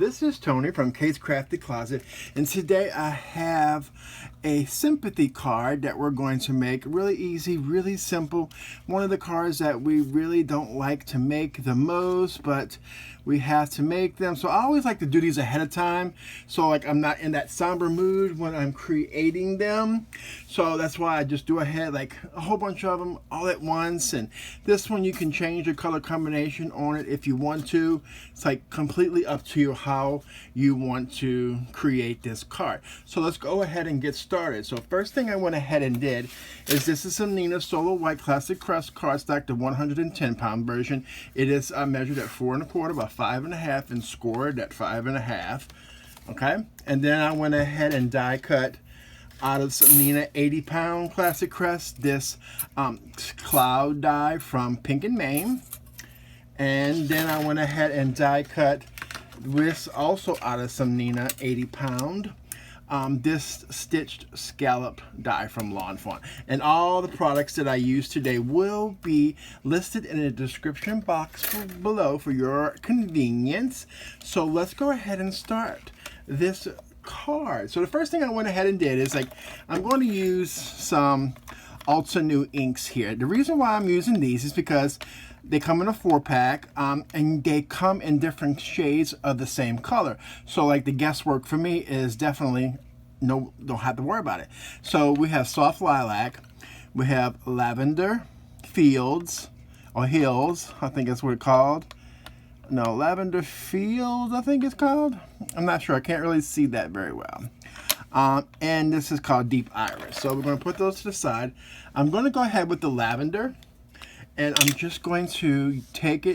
This is Tony from Kate's Crafty Closet, and today I have a sympathy card that we're going to make. Really easy, really simple. One of the cards that we really don't like to make the most, but we have to make them. So I always like to do these ahead of time, so like I'm not in that somber mood when I'm creating them. So that's why I just do ahead, like a whole bunch of them all at once. And this one you can change your color combination on it if you want to. It's like completely up to you how you want to create this card. So let's go ahead and get started. So first thing I went ahead and did is this is some Neenah Solo White Classic Crest cardstock, the 110-pound version. It is measured at 4 1/4 by 5.5 and scored at 5.5. Okay, and then I went ahead and die cut out of some Neenah 80-pound Classic Crest this cloud die from Pinkandmain. And then I went ahead and die cut this also out of some Neenah 80-pound this stitched scallop die from Lawnfawn. And all the products that I use today will be listed in the description box below for your convenience. So let's go ahead and start this card. So the first thing I went ahead and did is I'm going to use some Altenew inks here. The reason why I'm using these is because they come in a 4-pack and they come in different shades of the same color. So like the guesswork for me is definitely don't have to worry about it. So we have soft lilac, we have lavender fields or hills, I think that's what it's called. No, lavender fields, I think it's called. I'm not sure, I can't really see that very well. And this is called deep iris. So we're going to put those to the side. I'm going to go ahead with the lavender, and I'm just going to take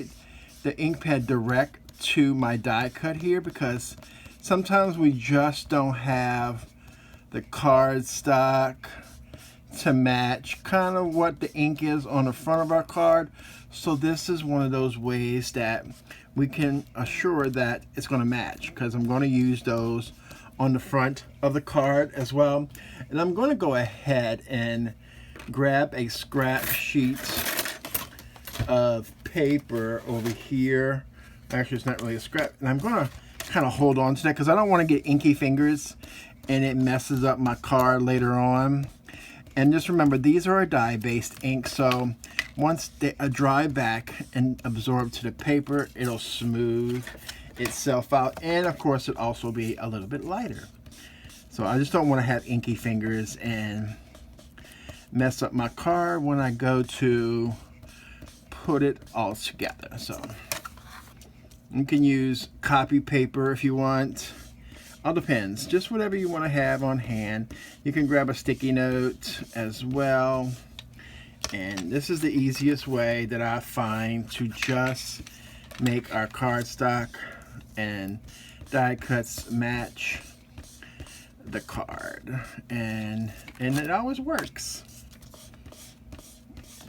the ink pad direct to my die cut here, because sometimes we just don't have the cardstock to match kind of what the ink is on the front of our card. So this is one of those ways that we can assure that it's going to match, because I'm going to use those on the front of the card as well. And I'm going to go ahead and grab a scrap sheet of paper over here. Actually, it's not really a scrap, and I'm going to kind of hold on to that because I don't want to get inky fingers and it messes up my card later on. And just remember, these are a dye-based ink, so once they dry back and absorb to the paper, it'll smooth itself out, and of course it'll also be a little bit lighter. So I just don't want to have inky fingers and mess up my card when I go to put it all together. So you can use copy paper if you want. All depends, just whatever you want to have on hand. You can grab a sticky note as well. And this is the easiest way that I find to just make our cardstock and die cuts match the card, and it always works.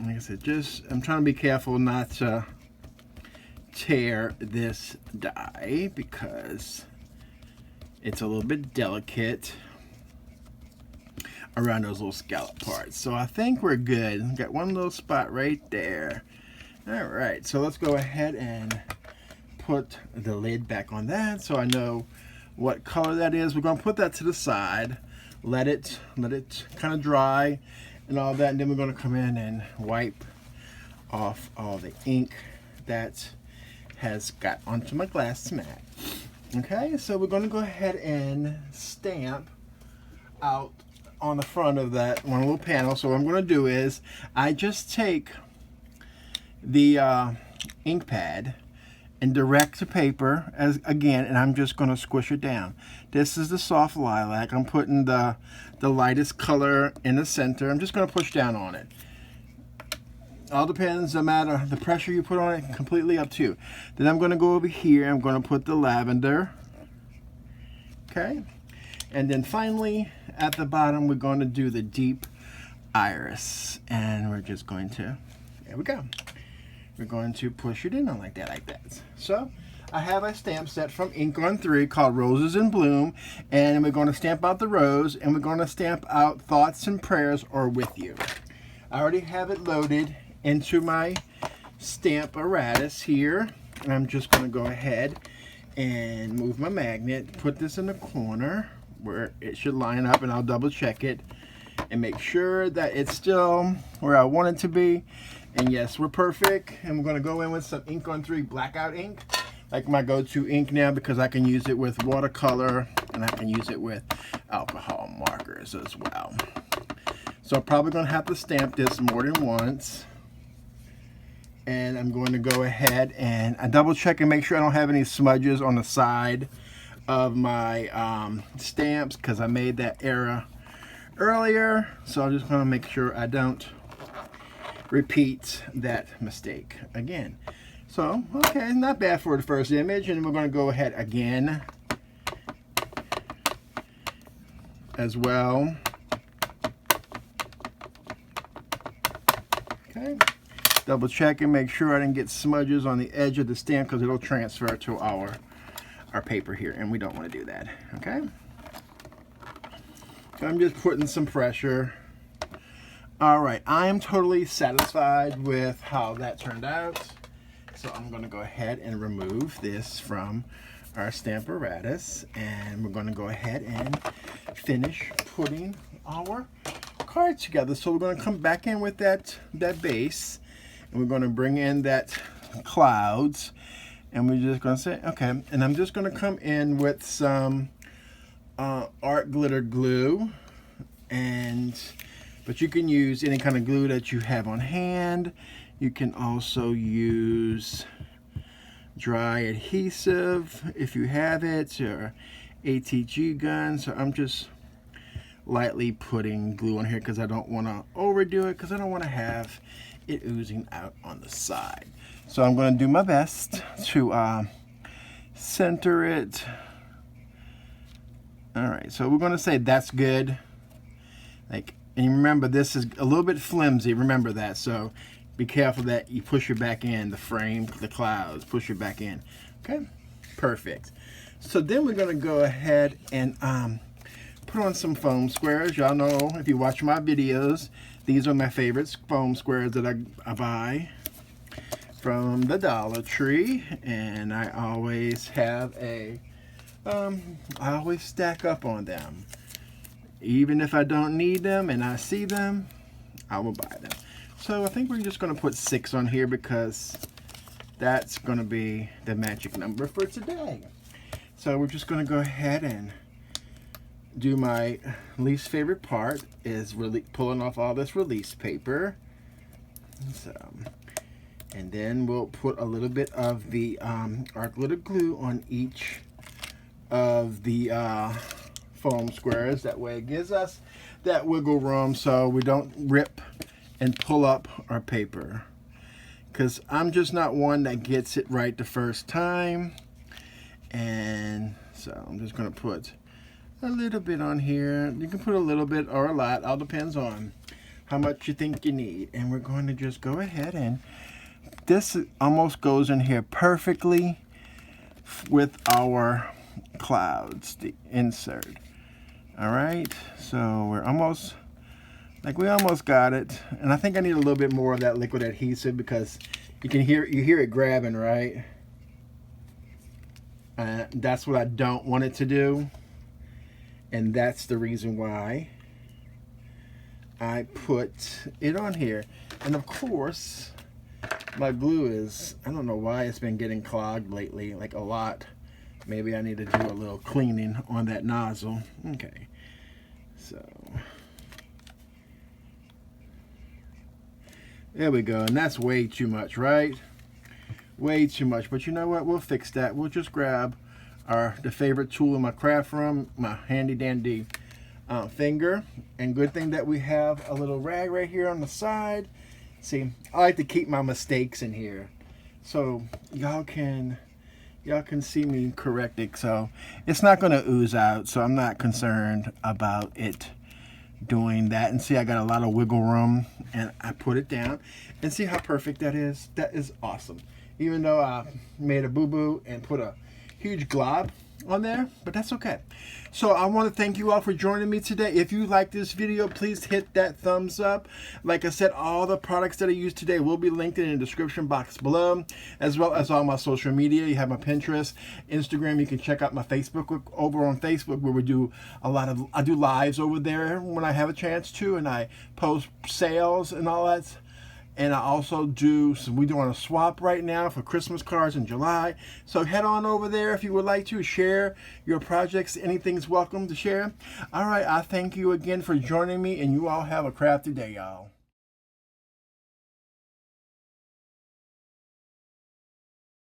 Like I said, I'm trying to be careful not to tear this die because it's a little bit delicate around those little scallop parts. So I think we're good. Got one little spot right there. All right, so let's go ahead and put the lid back on that so I know what color that is. We're going to put that to the side, let it kind of dry and all that, and then we're going to come in and wipe off all the ink that has got onto my glass mat. Okay, so we're going to go ahead and stamp out on the front of that one little panel. So what I'm going to do is I just take the ink pad and direct to paper again, and I'm just going to squish it down. This is the soft lilac. I'm putting the lightest color in the center. I'm just going to push down on it. All depends, no matter the pressure you put on it, completely up to you. Then I'm going to go over here. I'm going to put the lavender. Okay, and then finally at the bottom we're going to do the deep iris, and we're just going to, there we go. We're going to push it in on like that. So I have a stamp set from Inkon3 called Roses in Bloom, and we're going to stamp out the rose, and we're going to stamp out thoughts and prayers or with you. I already have it loaded into my stamp apparatus here, and I'm just going to go ahead and move my magnet, put this in the corner where it should line up, and I'll double check it and make sure that it's still where I want it to be. And yes, we're perfect. And we're going to go in with some Inkon3 blackout ink, like my go-to ink now, because I can use it with watercolor and I can use it with alcohol markers as well. So I'm probably going to have to stamp this more than once. And I'm going to go ahead and I double check and make sure I don't have any smudges on the side of my stamps, because I made that error earlier. So I'm just going to make sure I don't repeat that mistake again. So, okay, not bad for the first image. And we're going to go ahead again as well. Okay, double check and make sure I didn't get smudges on the edge of the stamp, because it'll transfer to our paper here, and we don't want to do that. Okay, so I'm just putting some pressure. All right, I am totally satisfied with how that turned out. So I'm going to go ahead and remove this from our stamp apparatus, and we're going to go ahead and finish putting our card together. So we're going to come back in with that base, and we're going to bring in that clouds, and we're just going to say okay. And I'm just going to come in with some art glitter glue, but you can use any kind of glue that you have on hand. You can also use dry adhesive if you have it, or ATG gun. So I'm just lightly putting glue on here because I don't want to overdo it, because I don't want to have it oozing out on the side. So I'm going to do my best to center it. All right, so we're going to say that's good. And remember, this is a little bit flimsy. Remember that. So be careful that you push it back in, the frame, the clouds, push it back in. Okay, perfect. So then we're going to go ahead and put on some foam squares. Y'all know, if you watch my videos, these are my favorite foam squares that I buy from the Dollar Tree, and I always have I always stack up on them. Even if I don't need them and I see them, I will buy them. So I think we're just going to put 6 on here, because that's going to be the magic number for today. So we're just going to go ahead and do my least favorite part, is really pulling off all this release paper. So, and then we'll put a little bit of the art glitter glue on each of the foam squares. That way it gives us that wiggle room so we don't rip and pull up our paper, because I'm just not one that gets it right the first time. And so I'm just going to put a little bit on here. You can put a little bit or a lot, all depends on how much you think you need. And we're going to just go ahead, and this almost goes in here perfectly with our clouds, the insert. All right, so we're almost, we almost got it. And I think I need a little bit more of that liquid adhesive, because you hear it grabbing, right? That's what I don't want it to do, and that's the reason why I put it on here. And of course, my glue is, I don't know why it's been getting clogged lately, like a lot. Maybe I need to do a little cleaning on that nozzle. Okay, so there we go. And that's way too much, right? Way too much. But you know what? We'll fix that. We'll just grab the favorite tool in my craft room, my handy dandy finger. And good thing that we have a little rag right here on the side. See, I like to keep my mistakes in here, so y'all can see me correct it. So it's not going to ooze out, so I'm not concerned about it doing that. And see, I got a lot of wiggle room, and I put it down, and see how perfect that is. That is awesome. Even though I made a boo-boo and put a huge glob on there, but that's okay. So I want to thank you all for joining me today. If you like this video, please hit that thumbs up. Like I said, all the products that I used today will be linked in the description box below, as well as all my social media. You have my Pinterest, Instagram. You can check out my Facebook over on Facebook, where we do I do lives over there when I have a chance to, and I post sales and all that. And I also we're doing a swap right now for Christmas cards in July. So head on over there if you would like to share your projects. Anything's welcome to share. All right, I thank you again for joining me, and you all have a crafty day, y'all.